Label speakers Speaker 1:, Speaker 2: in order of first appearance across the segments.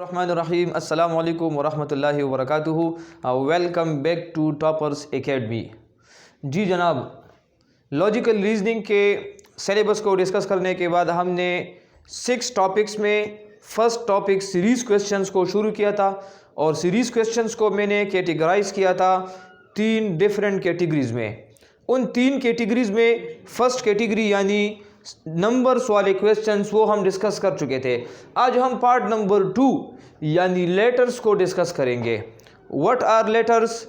Speaker 1: रहमानिर्रहीम अस्सलाम वालेकुम वरहमतुल्लाहि वबरकातुहू। Welcome back to Toppers Academy. जी जनाब, लॉजिकल रीजनिंग के सिलेबस को डिस्कस करने के बाद हमने 6 टॉपिक्स में फ़र्स्ट टॉपिक सीरीज़ क्वेश्चंस को शुरू किया था और सीरीज़ क्वेश्चंस को मैंने कैटेगराइज़ किया था 3 डिफरेंट कैटेगरीज़ में। उन 3 कैटेगरीज़ में फ़र्स्ट कैटेगरी यानी नंबर्स वाले क्वेश्चंस वो हम डिस्कस कर चुके थे। आज हम पार्ट नंबर 2 यानी लेटर्स को डिस्कस करेंगे। What are letters?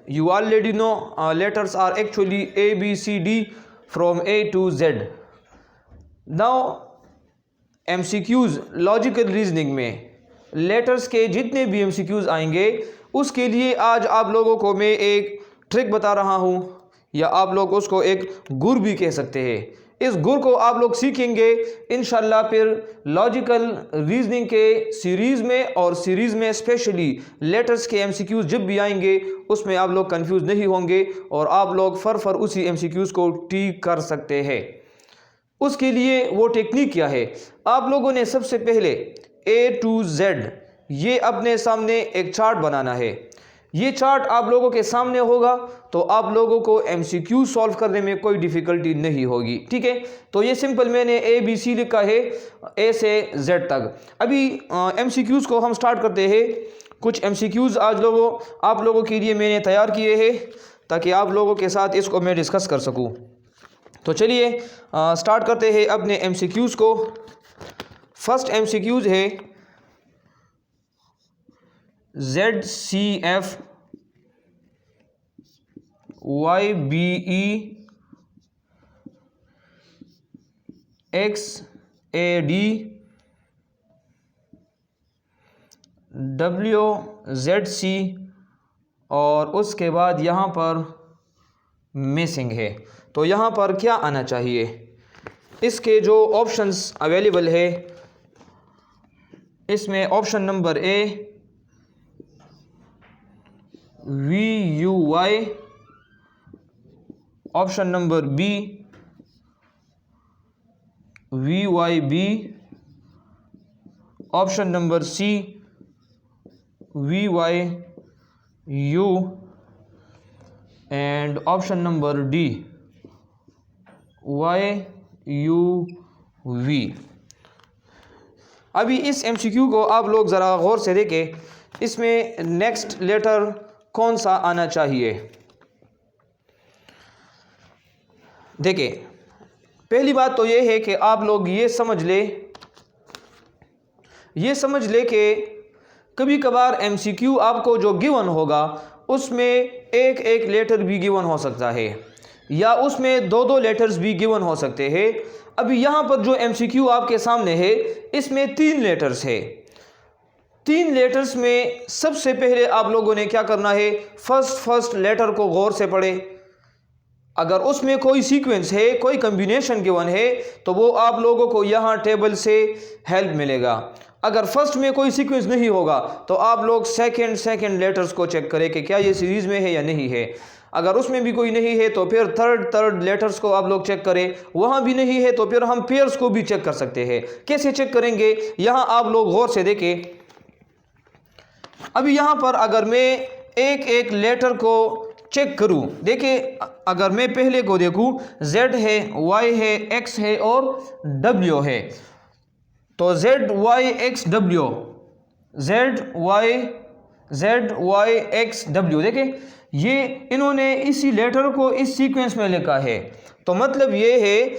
Speaker 1: You already know letters are actually ABCD from A to Z। Now MCQs logical reasoning में लेटर्स के जितने भी MCQs आएंगे उसके लिए आज आप लोगों को मैं एक ट्रिक बता रहा हूँ, या आप लोग उसको एक गुर भी कह सकते हैं। इस गुर को आप लोग सीखेंगे इंशाल्लाह, फिर लॉजिकल रीजनिंग के सीरीज़ में और सीरीज़ में स्पेशली लेटर्स के MCQs जब भी आएंगे उसमें आप लोग कंफ्यूज नहीं होंगे और आप लोग फर उसी MCQs को ठीक कर सकते हैं। उसके लिए वो टेक्निक क्या है? आप लोगों ने सबसे पहले A to Z ये अपने सामने एक चार्ट बनाना है। ये चार्ट आप लोगों के सामने होगा तो आप लोगों को MCQ सॉल्व करने में कोई डिफ़िकल्टी नहीं होगी, ठीक है। तो ये सिंपल मैंने ABC लिखा है A से Z तक। अभी MCQs को हम स्टार्ट करते हैं। कुछ MCQs आज आप लोगों के लिए मैंने तैयार किए हैं ताकि आप लोगों के साथ इसको मैं डिस्कस कर सकूं। तो चलिए स्टार्ट करते हैं अपने MCQs को। फर्स्ट MCQs है ZCF YBE XAD WZC और उसके बाद यहाँ पर मिसिंग है। तो यहाँ पर क्या आना चाहिए? इसके जो ऑप्शंस अवेलेबल है इसमें option number A VUY, option number B VYB, option number C VYU and option number D YUV। अभी इस MCQ को आप लोग ज़रा गौर से देखें, इसमें नेक्स्ट लेटर कौन सा आना चाहिए। देखिए, पहली बात तो ये है कि आप लोग ये समझ ले कि कभी कभार MCQ आपको जो गिवन होगा उसमें एक एक लेटर भी गिवन हो सकता है या उसमें 2-2 लेटर्स भी गिवन हो सकते हैं। अभी यहाँ पर जो MCQ आपके सामने है इसमें 3 लेटर्स है। 3 लेटर्स में सबसे पहले आप लोगों ने क्या करना है, फर्स्ट लेटर को गौर से पढ़े। अगर उसमें कोई सीक्वेंस है, कोई कॉम्बिनेशन गिवन है तो वो आप लोगों को यहाँ टेबल से हेल्प मिलेगा। अगर फर्स्ट में कोई सीक्वेंस नहीं होगा तो आप लोग सेकंड लेटर्स को चेक करें कि क्या ये सीरीज़ में है या नहीं है। अगर उसमें भी कोई नहीं है तो फिर थर्ड लेटर्स को आप लोग चेक करें। वहाँ भी नहीं है तो फिर हम पेयर्स को भी चेक कर सकते हैं। कैसे चेक करेंगे, यहाँ आप लोग गौर से देखें। अभी यहाँ पर अगर मैं एक एक लेटर को चेक करूँ, देखिए अगर मैं पहले को देखूँ Z है, Y है, X है और W है। तो ZYXW देखिए ये इन्होंने इसी लेटर को इस सीक्वेंस में लिखा है। तो मतलब ये है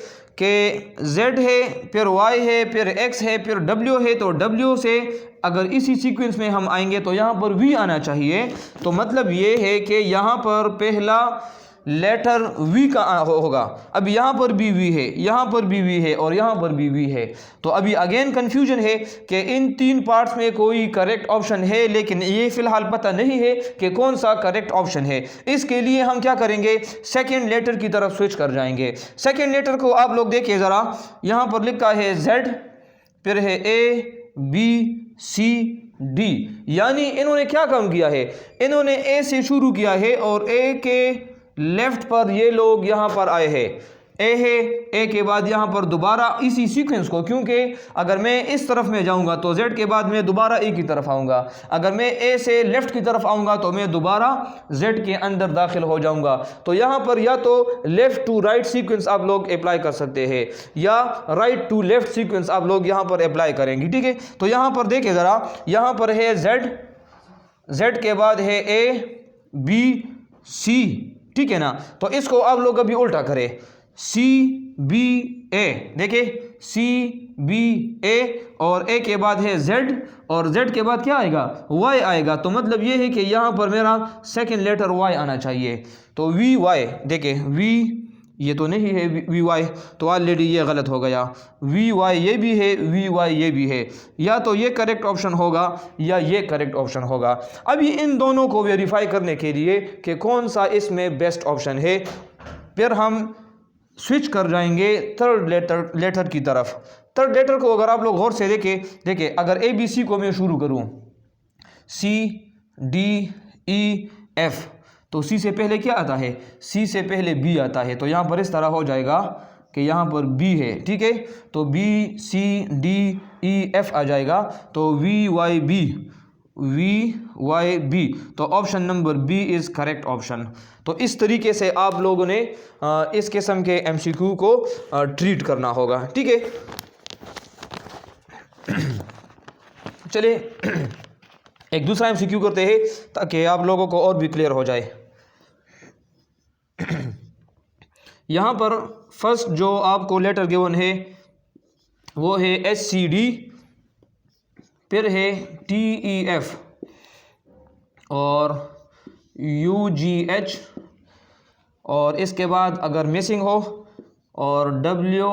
Speaker 1: कि Z है, फिर Y है, फिर X है, फिर W है। तो W से अगर इसी सीक्वेंस में हम आएंगे तो यहाँ पर V आना चाहिए। तो मतलब ये है कि यहाँ पर पहला लेटर V का होगा। अब यहाँ पर भी V है, यहाँ पर भी V है और यहाँ पर भी V है। तो अभी अगेन कन्फ्यूजन है कि इन 3 पार्ट्स में कोई करेक्ट ऑप्शन है, लेकिन ये फ़िलहाल पता नहीं है कि कौन सा करेक्ट ऑप्शन है। इसके लिए हम क्या करेंगे, सेकेंड लेटर की तरफ स्विच कर जाएंगे। सेकेंड लेटर को आप लोग देखिए ज़रा, यहाँ पर लिखा है Z, फिर है ABCD, यानी इन्होंने क्या काम किया है, इन्होंने A से शुरू किया है और A के लेफ्ट पर ये लोग यहाँ पर आए हैं। ए है, ए के बाद यहाँ पर दोबारा इसी सीक्वेंस को, क्योंकि अगर मैं इस तरफ में जाऊँगा तो जेड के बाद मैं दोबारा ए की तरफ आऊँगा, अगर मैं ए से लेफ़्ट की तरफ आऊँगा तो मैं दोबारा जेड के अंदर दाखिल हो जाऊँगा। तो यहाँ पर या तो लेफ़्ट टू राइट सीक्वेंस आप लोग अप्लाई कर सकते हैं या राइट टू लेफ़्ट सीक्वेंस आप लोग यहाँ पर अप्लाई करेंगे, ठीक है। तो यहाँ पर देखिए ज़रा, यहाँ पर है जेड, जेड के बाद है ए बी सी, ठीक है ना। तो इसको आप लोग अभी उल्टा करें, सी बी ए, देखिए सी बी ए, और ए के बाद है जेड, और जेड के बाद क्या आएगा, वाई आएगा। तो मतलब ये है कि यहाँ पर मेरा सेकंड लेटर वाई आना चाहिए। तो वी वाई, देखिए वी ये तो नहीं है वी वाई, तो ऑलरेडी ये गलत हो गया। वी वाई ये भी है, वी वाई ये भी है, या तो ये करेक्ट ऑप्शन होगा या ये करेक्ट ऑप्शन होगा। अभी इन दोनों को वेरीफाई करने के लिए कि कौन सा इसमें बेस्ट ऑप्शन है, फिर हम स्विच कर जाएंगे थर्ड लेटर की तरफ। थर्ड लेटर को अगर आप लोग गौर से देखें, देखिए अगर ए बी सी को मैं शुरू करूँ, सी डी ई एफ, तो सी से पहले क्या आता है, सी से पहले बी आता है। तो यहाँ पर इस तरह हो जाएगा कि यहाँ पर बी है, ठीक है। तो B C D E F आ जाएगा, तो V Y B, V Y B, तो option number B is correct option. तो इस तरीके से आप लोगों ने इस किस्म के एमसीक्यू को ट्रीट करना होगा, ठीक है। चलिए एक दूसरा एमसीक्यू करते हैं ताकि आप लोगों को और भी क्लियर हो जाए। यहाँ पर फर्स्ट जो आपको लेटर गिवन है वो है एस सी डी, फिर है टी ई एफ और यू जी एच, और इसके बाद अगर मिसिंग हो और डब्ल्यू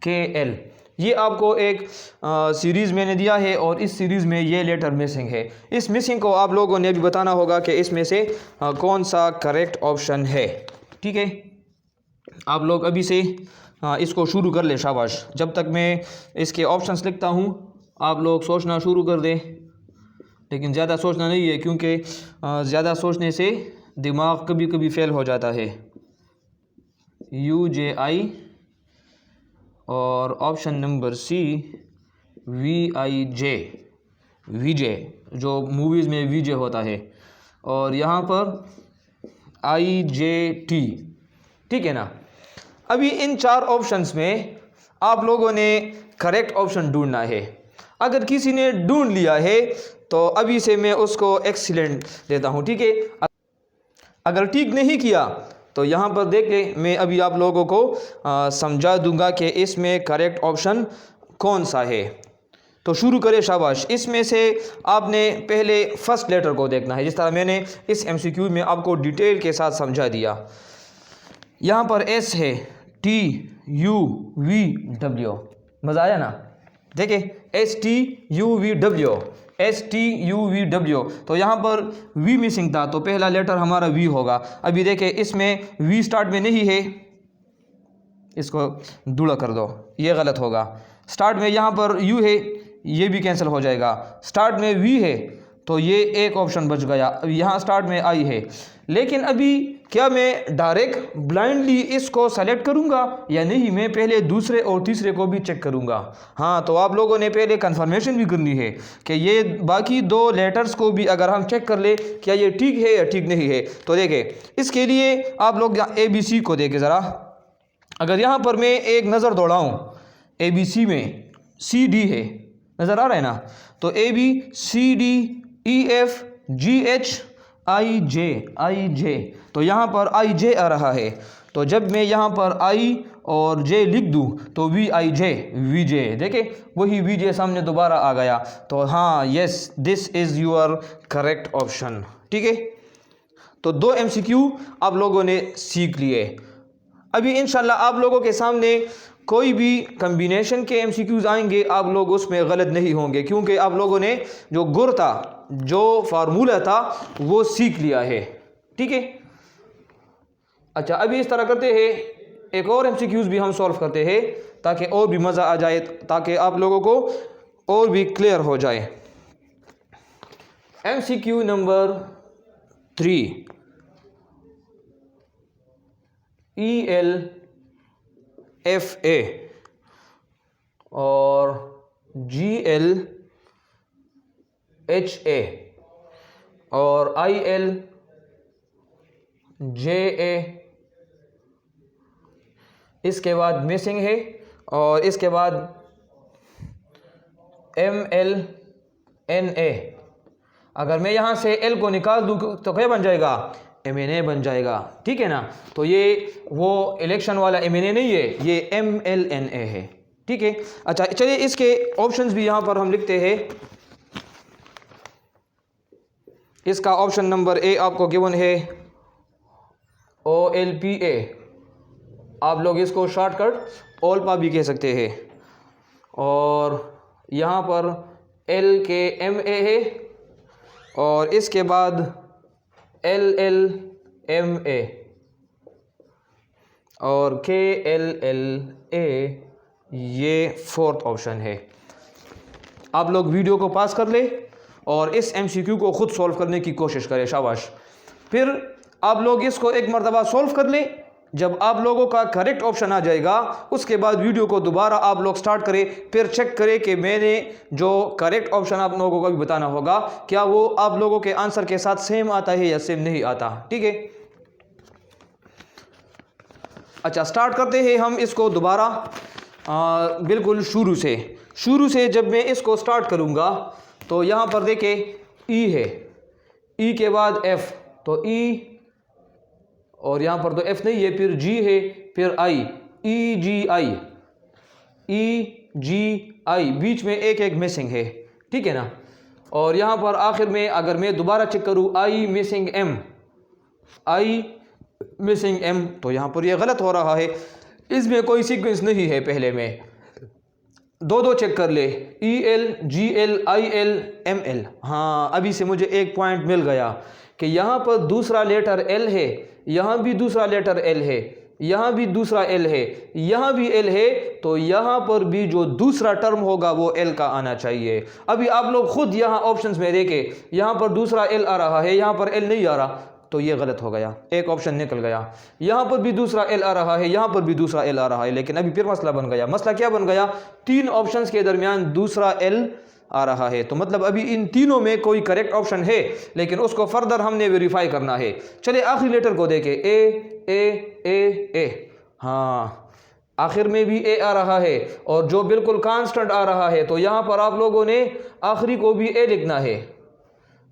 Speaker 1: के एल। ये आपको एक सीरीज़ मैंने दिया है और इस सीरीज़ में ये लेटर मिसिंग है। इस मिसिंग को आप लोगों ने भी बताना होगा कि इसमें से कौन सा करेक्ट ऑप्शन है, ठीक है। आप लोग अभी से इसको शुरू कर ले, शाबाश। जब तक मैं इसके ऑप्शंस लिखता हूँ आप लोग सोचना शुरू कर दें, लेकिन ज़्यादा सोचना नहीं है क्योंकि ज़्यादा सोचने से दिमाग कभी कभी फेल हो जाता है। यू जे आई और ऑप्शन नंबर सी वी आई जे, वीजे जो मूवीज़ में वीजे होता है, और यहाँ पर आई जे टी, ठीक है ना। अभी इन चार ऑप्शंस में आप लोगों ने करेक्ट ऑप्शन ढूंढना है। अगर किसी ने ढूंढ लिया है तो अभी से मैं उसको एक्सीलेंट देता हूँ, ठीक है। अगर ठीक नहीं किया तो यहाँ पर देख ले, मैं अभी आप लोगों को समझा दूंगा कि इसमें करेक्ट ऑप्शन कौन सा है। तो शुरू करें, शाबाश। इसमें से आपने पहले फर्स्ट लेटर को देखना है, जिस तरह मैंने इस एमसीक्यू में आपको डिटेल के साथ समझा दिया। यहाँ पर एस है, टी यू वी डब्ल्यू, मज़ा आया ना। देखिए S T U V W, S T U V W, तो यहाँ पर वी मिसिंग था, तो पहला लेटर हमारा वी होगा। अभी देखिए इसमें वी स्टार्ट में नहीं है, इसको दूड़ा कर दो, ये गलत होगा। स्टार्ट में यहाँ पर यू है, ये भी कैंसिल हो जाएगा। स्टार्ट में वी है तो ये एक ऑप्शन बच गया। अब यहाँ स्टार्ट में आई है, लेकिन अभी क्या मैं डायरेक्ट ब्लाइंडली इसको सेलेक्ट करूँगा या नहीं, मैं पहले दूसरे और तीसरे को भी चेक करूँगा। हाँ, तो आप लोगों ने पहले कंफर्मेशन भी करनी है कि ये बाकी दो लेटर्स को भी अगर हम चेक कर ले क्या ये ठीक है या ठीक नहीं है। तो देखें, इसके लिए आप लोग ए बी सी को देखें ज़रा। अगर यहाँ पर मैं एक नज़र दौड़ाऊँ, ए बी सी में सी डी है, नज़र आ रहा है ना। तो A B C D E F G H I J, तो यहाँ पर आई जे आ रहा है। तो जब मैं यहाँ पर आई और जे लिख दूँ तो वी आई जे, वी जे, देखे वही वी जे सामने दोबारा आ गया। तो हाँ, yes, this is your correct option, ठीक है। तो दो एमसीक्यू आप लोगों ने सीख लिए। अभी इंशाल्लाह आप लोगों के सामने कोई भी कम्बिनेशन के एमसीक्यूज़ आएंगे, आप लोग उसमें गलत नहीं होंगे क्योंकि आप लोगों ने जो गुर था, जो फार्मूला था वो सीख लिया है, ठीक है। अच्छा, अभी इस तरह करते हैं, एक और एमसीक्यूज़ भी हम सॉल्व करते हैं ताकि और भी मज़ा आ जाए, ताकि आप लोगों को और भी क्लियर हो जाए। एमसीक्यू नंबर 3, EL FA और GL HA और IL JA, इसके बाद मिसिंग है और इसके बाद MLNA। अगर मैं यहाँ से L को निकाल दूँ तो क्या बन जाएगा? MNA बन जाएगा, ठीक है ना। तो ये वो इलेक्शन वाला MNA नहीं है, ये MLNA है, ठीक है। अच्छा चलिए इसके ऑप्शंस भी यहाँ पर हम लिखते हैं। इसका ऑप्शन नंबर A आपको गिवन है OLPA, आप लोग इसको शॉर्टकट ओल्पा भी कह सकते हैं। और यहाँ पर LKMA है और इसके बाद LLMA और KLLA, ये फोर्थ ऑप्शन है। आप लोग वीडियो को पास कर ले और इस MCQ को खुद सॉल्व करने की कोशिश करें, शाबाश। फिर आप लोग इसको एक मरतबा सॉल्व कर लें। जब आप लोगों का करेक्ट ऑप्शन आ जाएगा उसके बाद वीडियो को दोबारा आप लोग स्टार्ट करें, फिर चेक करें कि मैंने जो करेक्ट ऑप्शन आप लोगों को भी बताना होगा क्या वो आप लोगों के आंसर के साथ सेम आता है या सेम नहीं आता, ठीक है। अच्छा स्टार्ट करते हैं हम इसको दोबारा बिल्कुल शुरू से जब मैं इसको स्टार्ट करूँगा तो यहाँ पर देखें E है, E के बाद F, तो E और यहाँ पर तो F नहीं है, फिर G है, फिर I, EGI, बीच में एक मिसिंग है, ठीक है ना। और यहाँ पर आखिर में अगर मैं दोबारा चेक करूँ I मिसिंग M, तो यहाँ पर ये गलत हो रहा है, इसमें कोई सीक्वेंस नहीं है। पहले में दो चेक कर ले, EL GL IL ML। हाँ अभी से मुझे एक पॉइंट मिल गया कि यहाँ पर दूसरा लेटर L है, यहाँ भी दूसरा लेटर L है, यहाँ भी दूसरा L है, यहाँ भी L है, तो यहाँ पर भी जो दूसरा टर्म होगा वो L का आना चाहिए। अभी आप लोग खुद यहाँ ऑप्शंस में देखें, यहाँ पर दूसरा L आ रहा है, यहाँ पर L नहीं आ रहा, तो ये गलत हो गया, एक ऑप्शन निकल गया। यहाँ पर भी दूसरा L आ रहा है, यहाँ पर भी दूसरा L आ रहा है, लेकिन अभी फिर मसला बन गया। मसला क्या बन गया? तीन ऑप्शंस के दरमियान दूसरा L आ रहा है, तो मतलब अभी इन तीनों में कोई करेक्ट ऑप्शन है, लेकिन उसको फर्दर हमने वेरीफाई करना है। चलिए आखिरी लेटर को देखें, ए। हाँ आखिर में भी A आ रहा है और जो बिल्कुल कांस्टेंट आ रहा है, तो यहाँ पर आप लोगों ने आखिरी को भी A लिखना है,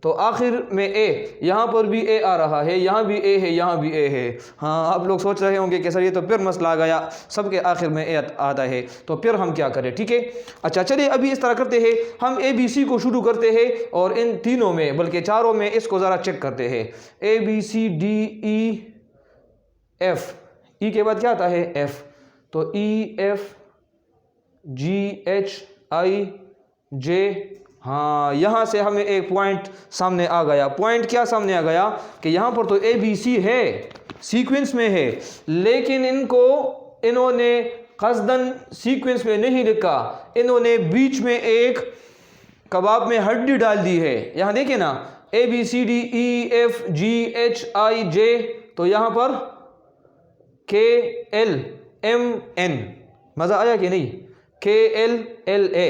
Speaker 1: तो आखिर में A, यहाँ पर भी A आ रहा है, यहाँ भी A है, यहाँ भी A है। हाँ आप लोग सोच रहे होंगे कि सर ये तो फिर मसला आ गया, सबके आखिर में A आता है, तो फिर हम क्या करें, ठीक है। अच्छा चलिए अभी इस तरह करते हैं, हम ABC को शुरू करते हैं और इन तीनों में बल्कि चारों में इसको ज़रा चेक करते हैं। ABCDEF, E के बाद क्या आता है? F, तो EFGHIJ। हाँ यहाँ से हमें एक पॉइंट सामने आ गया। पॉइंट क्या सामने आ गया कि यहाँ पर तो ABC है, सीक्वेंस में है, लेकिन इन्होंने कस्दन सीक्वेंस में नहीं लिखा, इन्होंने बीच में एक कबाब में हड्डी डाल दी है। यहाँ देखिए ना, ABCDEFGHIJ, तो यहाँ पर KLMN, मज़ा आया कि नहीं? KLLA,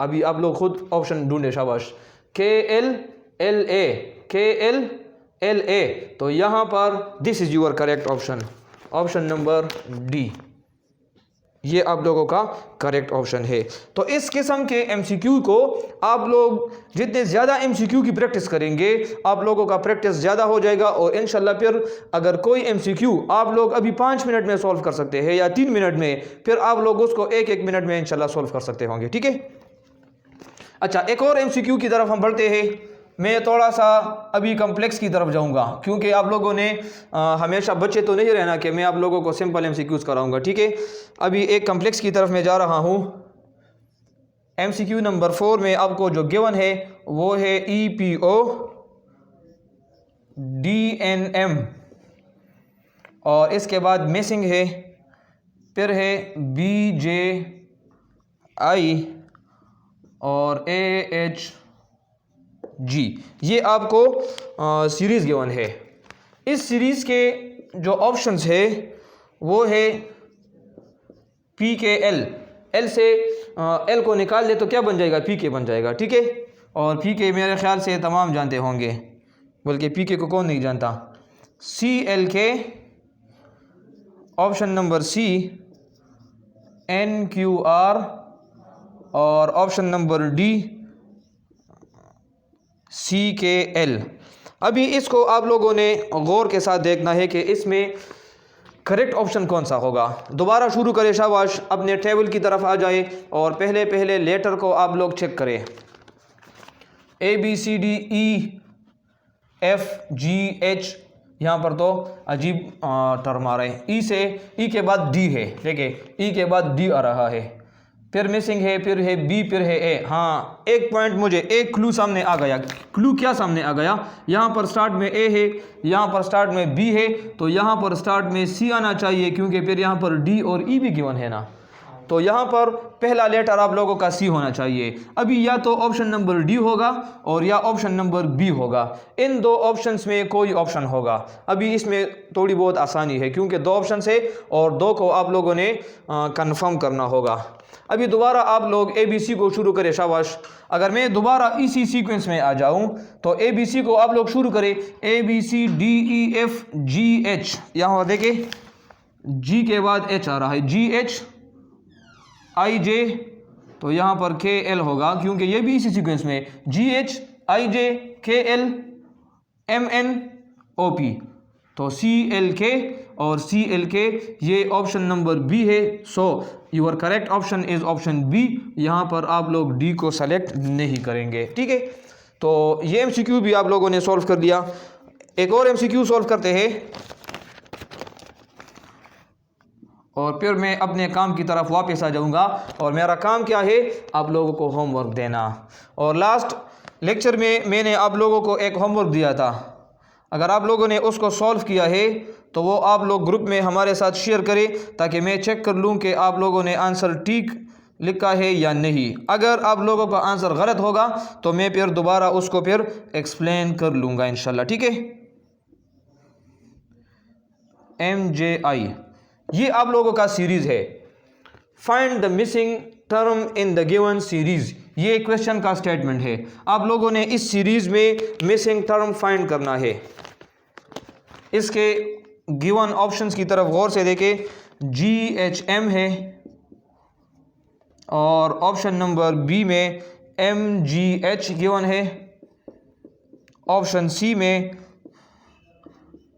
Speaker 1: अभी आप लोग खुद ऑप्शन ढूंढे, शाबाश। KLLA, तो यहाँ पर this is your correct option, option number D, ये आप लोगों का करेक्ट ऑप्शन है। तो इस किस्म के MCQ को आप लोग जितने ज़्यादा MCQ की प्रैक्टिस करेंगे, आप लोगों का प्रैक्टिस ज़्यादा हो जाएगा और इंशाल्लाह फिर अगर कोई MCQ आप लोग अभी 5 मिनट में सॉल्व कर सकते हैं या 3 मिनट में, फिर आप लोग उसको 1-1 मिनट में इंशाल्लाह सॉल्व कर सकते होंगे, ठीक है। अच्छा एक और MCQ की तरफ हम बढ़ते हैं। मैं थोड़ा सा अभी कम्प्लेक्स की तरफ जाऊंगा, क्योंकि आप लोगों ने हमेशा बच्चे तो नहीं रहना कि मैं आप लोगों को सिंपल MCQs कराऊंगा, ठीक है। अभी एक कम्प्लेक्स की तरफ मैं जा रहा हूं। MCQ नंबर 4 में आपको जो गिवन है वो है EPO DNM और इसके बाद मिसिंग है, फिर है BJI और AHG। ये आपको सीरीज़ गिवन है। इस सीरीज़ के जो ऑप्शंस है वो है पी के एल, एल से एल को निकाल दे तो क्या बन जाएगा, पी के बन जाएगा, ठीक है। और पी के मेरे ख्याल से तमाम जानते होंगे, बल्कि पी के को कौन नहीं जानता। C L K, option number C N Q R, और option number D C K L. अभी इसको आप लोगों ने गौर के साथ देखना है कि इसमें करेक्ट ऑप्शन कौन सा होगा। दोबारा शुरू करें, शाबाश, अपने टेबल की तरफ आ जाए और पहले पहले लेटर को आप लोग चेक करें। A B C D E F G H, यहाँ पर तो अजीब टर्म आ रहे हैं। ई से, ई के बाद डी है, देखिए ई के बाद डी आ रहा है, फिर मिसिंग है, फिर है बी, फिर है ए। हाँ, एक पॉइंट, मुझे एक क्लू सामने आ गया। क्लू क्या सामने आ गया, यहाँ पर स्टार्ट में ए है, यहाँ पर स्टार्ट में बी है, तो यहाँ पर स्टार्ट में सी आना चाहिए, क्योंकि फिर यहाँ पर डी और ई भी गिवन है ना, तो यहाँ पर पहला लेटर आप लोगों का सी होना चाहिए। अभी या तो ऑप्शन नंबर डी होगा और या ऑप्शन नंबर बी होगा, इन दो ऑप्शंस में कोई ऑप्शन होगा। अभी इसमें थोड़ी बहुत आसानी है, क्योंकि दो ऑप्शन है और दो को आप लोगों ने कंफर्म करना होगा। अभी दोबारा आप लोग ए बी सी को शुरू करें, शाबाश। अगर मैं दोबारा इसी सीक्वेंस में आ जाऊं तो ए बी सी को आप लोग शुरू करें, A B C D E F G H, यहाँ देखिए जी के बाद एच आ रहा है, जी एच आई जे, तो यहाँ पर के एल होगा, क्योंकि ये भी इसी सीक्वेंस में जी H I J K L M N O P, तो सी एल के और सी एल के, ये ऑप्शन नंबर बी है। So your correct option is option B. यहाँ पर आप लोग डी को सेलेक्ट नहीं करेंगे, ठीक है। तो ये एमसीक्यू भी आप लोगों ने सॉल्व कर दिया। एक और एमसीक्यू सॉल्व करते हैं और फिर मैं अपने काम की तरफ वापस आ जाऊंगा। और मेरा काम क्या है, आप लोगों को होमवर्क देना। और लास्ट लेक्चर में मैंने आप लोगों को एक होमवर्क दिया था, अगर आप लोगों ने उसको सॉल्व किया है तो वो आप लोग ग्रुप में हमारे साथ शेयर करें, ताकि मैं चेक कर लूँ कि आप लोगों ने आंसर ठीक लिखा है या नहीं। अगर आप लोगों का आंसर गलत होगा तो मैं फिर दोबारा उसको फिर एक्सप्लेन कर लूँगा इंशाल्लाह, ठीक है। MJI, ये आप लोगों का सीरीज़ है, find the missing term in the given series. ये क्वेश्चन का स्टेटमेंट है, आप लोगों ने इस सीरीज़ में मिसिंग टर्म फाइंड करना है। इसके गिवन ऑप्शंस की तरफ गौर से देखें, GHM है और ऑप्शन नंबर बी में MGH गिवन है, ऑप्शन सी में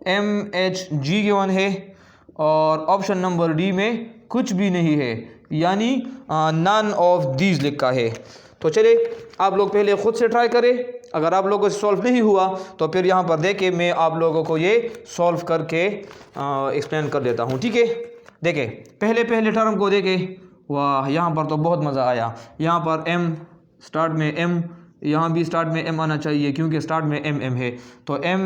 Speaker 1: MHG गिवन है और ऑप्शन नंबर डी में कुछ भी नहीं है, यानी नन ऑफ दीज लिखा है। तो चलिए आप लोग पहले ख़ुद से ट्राई करें, अगर आप लोगों से सॉल्व नहीं हुआ तो फिर यहाँ पर देखें मैं आप लोगों को ये सॉल्व करके एक्सप्लेन कर देता हूँ, ठीक है। देखें पहले पहले टर्म को देखें, वाह यहाँ पर तो बहुत मज़ा आया। यहाँ पर M स्टार्ट में M, यहाँ भी स्टार्ट में M आना चाहिए क्योंकि स्टार्ट में M है, तो M,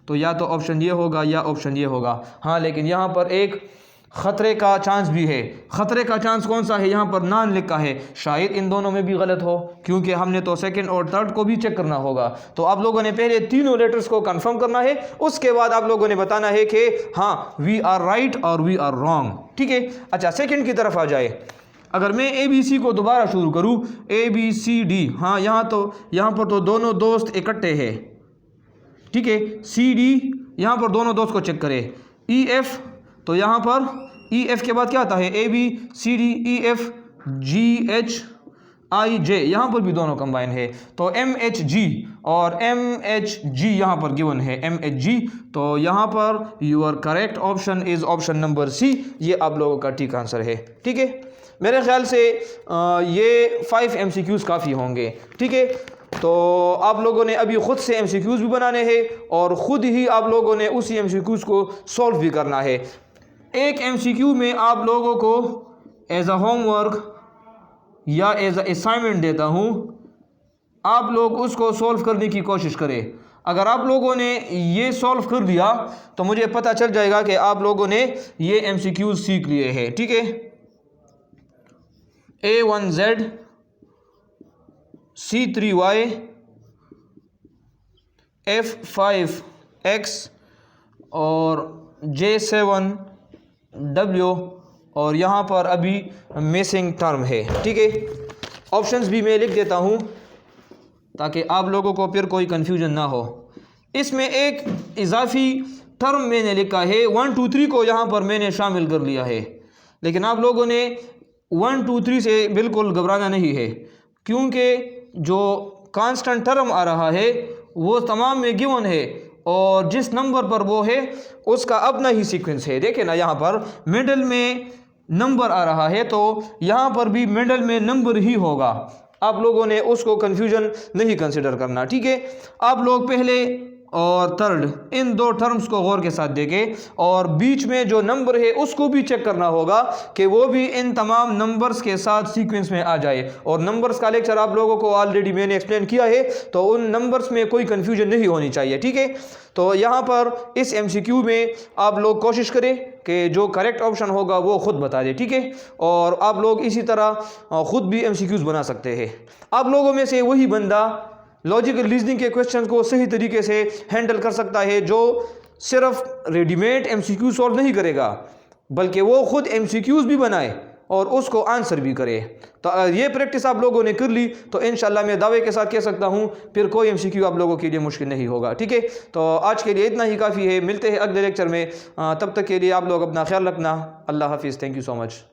Speaker 1: तो या तो ऑप्शन ये होगा या ऑप्शन ये होगा। हाँ, लेकिन यहाँ पर एक ख़तरे का चांस भी है। ख़तरे का चांस कौन सा है, यहाँ पर नान लिखा है, शायद इन दोनों में भी गलत हो, क्योंकि हमने तो सेकंड और थर्ड को भी चेक करना होगा। तो आप लोगों ने पहले तीनों लेटर्स को कंफर्म करना है, उसके बाद आप लोगों ने बताना है कि हाँ वी आर राइट और वी आर रॉन्ग, ठीक है। अच्छा, सेकंड की तरफ आ जाए, अगर मैं ABC को दोबारा शुरू करूँ, ABCD, हाँ यहाँ पर तो दोनों दोस्त इकट्ठे हैं, ठीक है। CD, यहाँ पर दोनों दोस्त को चेक करें। EF, तो यहाँ पर EF के बाद क्या आता है, ABCDEF GHIJ, यहाँ पर भी दोनों कंबाइन है। तो MHG और MHG यहाँ पर गिवन है, MHG, तो यहाँ पर your correct option is option number C. ये आप लोगों का ठीक आंसर है, ठीक है। मेरे ख्याल से ये 5 MCQs काफ़ी होंगे, ठीक है। तो आप लोगों ने अभी ख़ुद से MCQs भी बनाने हैं और ख़ुद ही आप लोगों ने उसी MCQs को सॉल्व भी करना है। एक MCQ में आप लोगों को एज अ होमवर्क या एज अ असाइनमेंट देता हूँ, आप लोग उसको सॉल्व करने की कोशिश करें। अगर आप लोगों ने ये सॉल्व कर दिया तो मुझे पता चल जाएगा कि आप लोगों ने ये MCQs सीख लिए हैं, ठीक है। A1Z C3Y F5X और J7W और यहाँ पर अभी मिसिंग टर्म है। ठीक है, ऑप्शंस भी मैं लिख देता हूँ ताकि आप लोगों को फिर कोई कन्फ्यूजन ना हो। इसमें एक इजाफी टर्म मैंने लिखा है, 1 2 3 को यहाँ पर मैंने शामिल कर लिया है, लेकिन आप लोगों ने 1 2 3 से बिल्कुल घबराना नहीं है, क्योंकि जो कांस्टेंट टर्म आ रहा है वो तमाम में गिवन है और जिस नंबर पर वो है उसका अपना ही सीक्वेंस है। देखें ना, यहाँ पर मिडल में नंबर आ रहा है तो यहाँ पर भी मिडल में नंबर ही होगा। आप लोगों ने उसको कंफ्यूजन नहीं कंसिडर करना। ठीक है, आप लोग पहले और थर्ड इन दो टर्म्स को गौर के साथ देखें और बीच में जो नंबर है उसको भी चेक करना होगा कि वो भी इन तमाम नंबर्स के साथ सीक्वेंस में आ जाए। और नंबर्स का लेक्चर आप लोगों को ऑलरेडी मैंने एक्सप्लेन किया है, तो उन नंबर्स में कोई कंफ्यूजन नहीं होनी चाहिए। ठीक है, तो यहाँ पर इस MCQ में आप लोग कोशिश करें कि जो करेक्ट ऑप्शन होगा वो खुद बता दें। ठीक है, और आप लोग इसी तरह खुद भी MCQs बना सकते हैं। आप लोगों में से वही बंदा लॉजिकल रीजनिंग के क्वेश्चन को सही तरीके से हैंडल कर सकता है जो सिर्फ रेडीमेड MCQ सॉल्व नहीं करेगा, बल्कि वो खुद MCQs भी बनाए और उसको आंसर भी करे। तो ये प्रैक्टिस आप लोगों ने कर ली तो इंशाल्लाह मैं दावे के साथ कह सकता हूँ फिर कोई MCQ आप लोगों के लिए मुश्किल नहीं होगा। ठीक है, तो आज के लिए इतना ही काफ़ी है। मिलते हैं अगले लेक्चर में, तब तक के लिए आप लोग अपना ख्याल रखना। अल्लाह हाफिज़। Thank you so much.